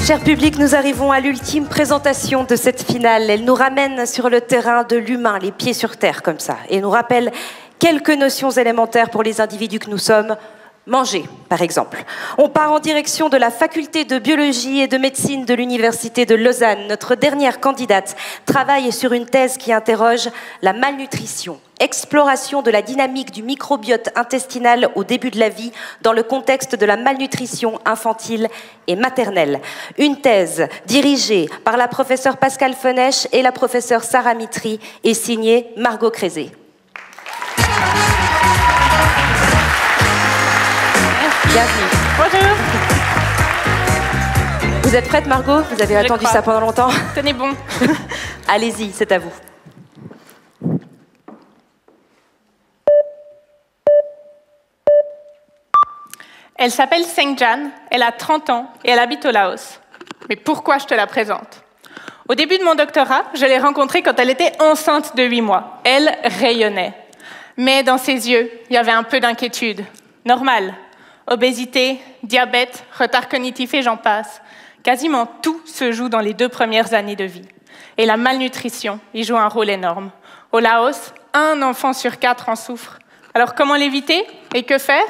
Cher public, nous arrivons à l'ultime présentation de cette finale. Elle nous ramène sur le terrain de l'humain, les pieds sur terre comme ça, et nous rappelle quelques notions élémentaires pour les individus que nous sommes. Manger, par exemple. On part en direction de la faculté de biologie et de médecine de l'université de Lausanne. Notre dernière candidate travaille sur une thèse qui interroge la malnutrition. Exploration de la dynamique du microbiote intestinal au début de la vie dans le contexte de la malnutrition infantile et maternelle. Une thèse dirigée par la professeure Pascale Fenech et la professeure Sarah Mitry et signée Margot Crézé. Bienvenue. Bonjour. Vous êtes prête, Margot? Vous avez attendu ça pendant longtemps. Tenez bon. Allez-y, c'est à vous. Elle s'appelle Seng-Jan, elle a 30 ans et elle habite au Laos. Mais pourquoi je te la présente? Au début de mon doctorat, je l'ai rencontrée quand elle était enceinte de 8 mois. Elle rayonnait. Mais dans ses yeux, il y avait un peu d'inquiétude. Normal. Obésité, diabète, retard cognitif et j'en passe. Quasiment tout se joue dans les 2 premières années de vie. Et la malnutrition y joue un rôle énorme. Au Laos, 1 enfant sur 4 en souffre. Alors comment l'éviter et que faire?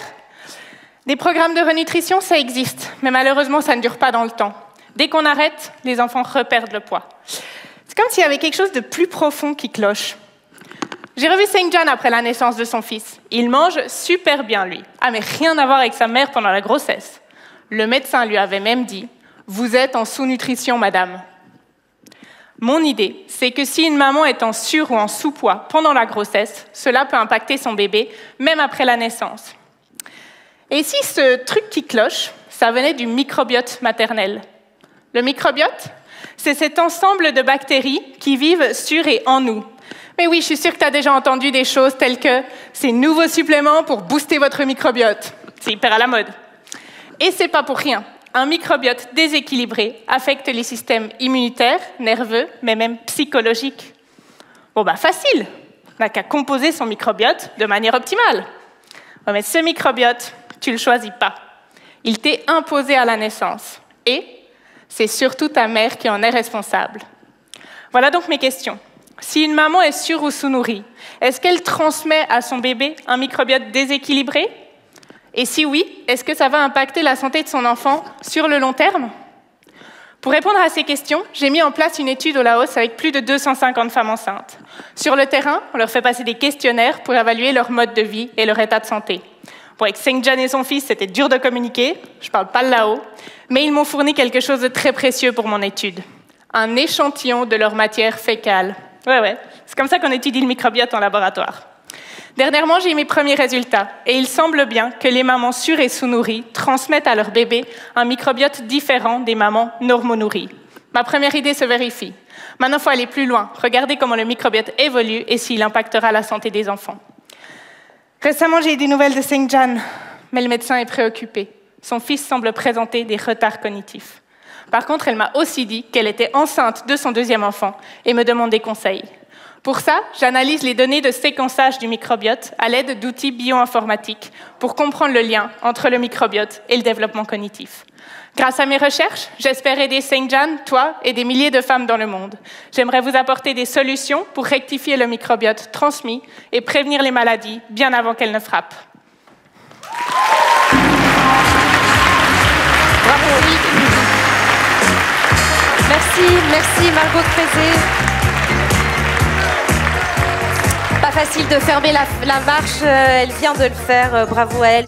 Des programmes de renutrition, ça existe, mais malheureusement, ça ne dure pas dans le temps. Dès qu'on arrête, les enfants reperdent le poids. C'est comme s'il y avait quelque chose de plus profond qui cloche. J'ai revu Seng-Jan après la naissance de son fils. Il mange super bien, lui. Ah, mais rien à voir avec sa mère pendant la grossesse. Le médecin lui avait même dit « Vous êtes en sous-nutrition, madame ». Mon idée, c'est que si une maman est en sur- ou en sous-poids pendant la grossesse, cela peut impacter son bébé, même après la naissance. Et si ce truc qui cloche, ça venait du microbiote maternel? Le microbiote, c'est cet ensemble de bactéries qui vivent sur et en nous. Mais oui, je suis sûre que tu as déjà entendu des choses telles que ces nouveaux suppléments pour booster votre microbiote. C'est hyper à la mode. Et c'est pas pour rien. Un microbiote déséquilibré affecte les systèmes immunitaires, nerveux, mais même psychologiques. Bon bah facile, on n'a qu'à composer son microbiote de manière optimale. Ouais, mais ce microbiote, tu le choisis pas. Il t'est imposé à la naissance. Et c'est surtout ta mère qui en est responsable. Voilà donc mes questions. Si une maman est sur- ou sous-nourrie, est-ce qu'elle transmet à son bébé un microbiote déséquilibré? Et si oui, est-ce que ça va impacter la santé de son enfant sur le long terme? Pour répondre à ces questions, j'ai mis en place une étude au Laos avec plus de 250 femmes enceintes. Sur le terrain, on leur fait passer des questionnaires pour évaluer leur mode de vie et leur état de santé. Bon, avec Seng-Jan et son fils, c'était dur de communiquer, je parle pas le lao, mais ils m'ont fourni quelque chose de très précieux pour mon étude. Un échantillon de leur matière fécale. Ouais, c'est comme ça qu'on étudie le microbiote en laboratoire. Dernièrement, j'ai eu mes premiers résultats, et il semble bien que les mamans sur- et sous-nourries transmettent à leur bébé un microbiote différent des mamans normonourries. Ma première idée se vérifie. Maintenant, il faut aller plus loin, regarder comment le microbiote évolue et s'il impactera la santé des enfants. Récemment, j'ai eu des nouvelles de Seng-Jan, mais le médecin est préoccupé. Son fils semble présenter des retards cognitifs. Par contre, elle m'a aussi dit qu'elle était enceinte de son 2e enfant et me demande des conseils. Pour ça, j'analyse les données de séquençage du microbiote à l'aide d'outils bioinformatiques pour comprendre le lien entre le microbiote et le développement cognitif. Grâce à mes recherches, j'espère aider Seng-Jan, toi et des milliers de femmes dans le monde. J'aimerais vous apporter des solutions pour rectifier le microbiote transmis et prévenir les maladies bien avant qu'elles ne frappent. Bravo. Merci Margot Crézé. Pas facile de fermer la marche, elle vient de le faire, bravo à elle.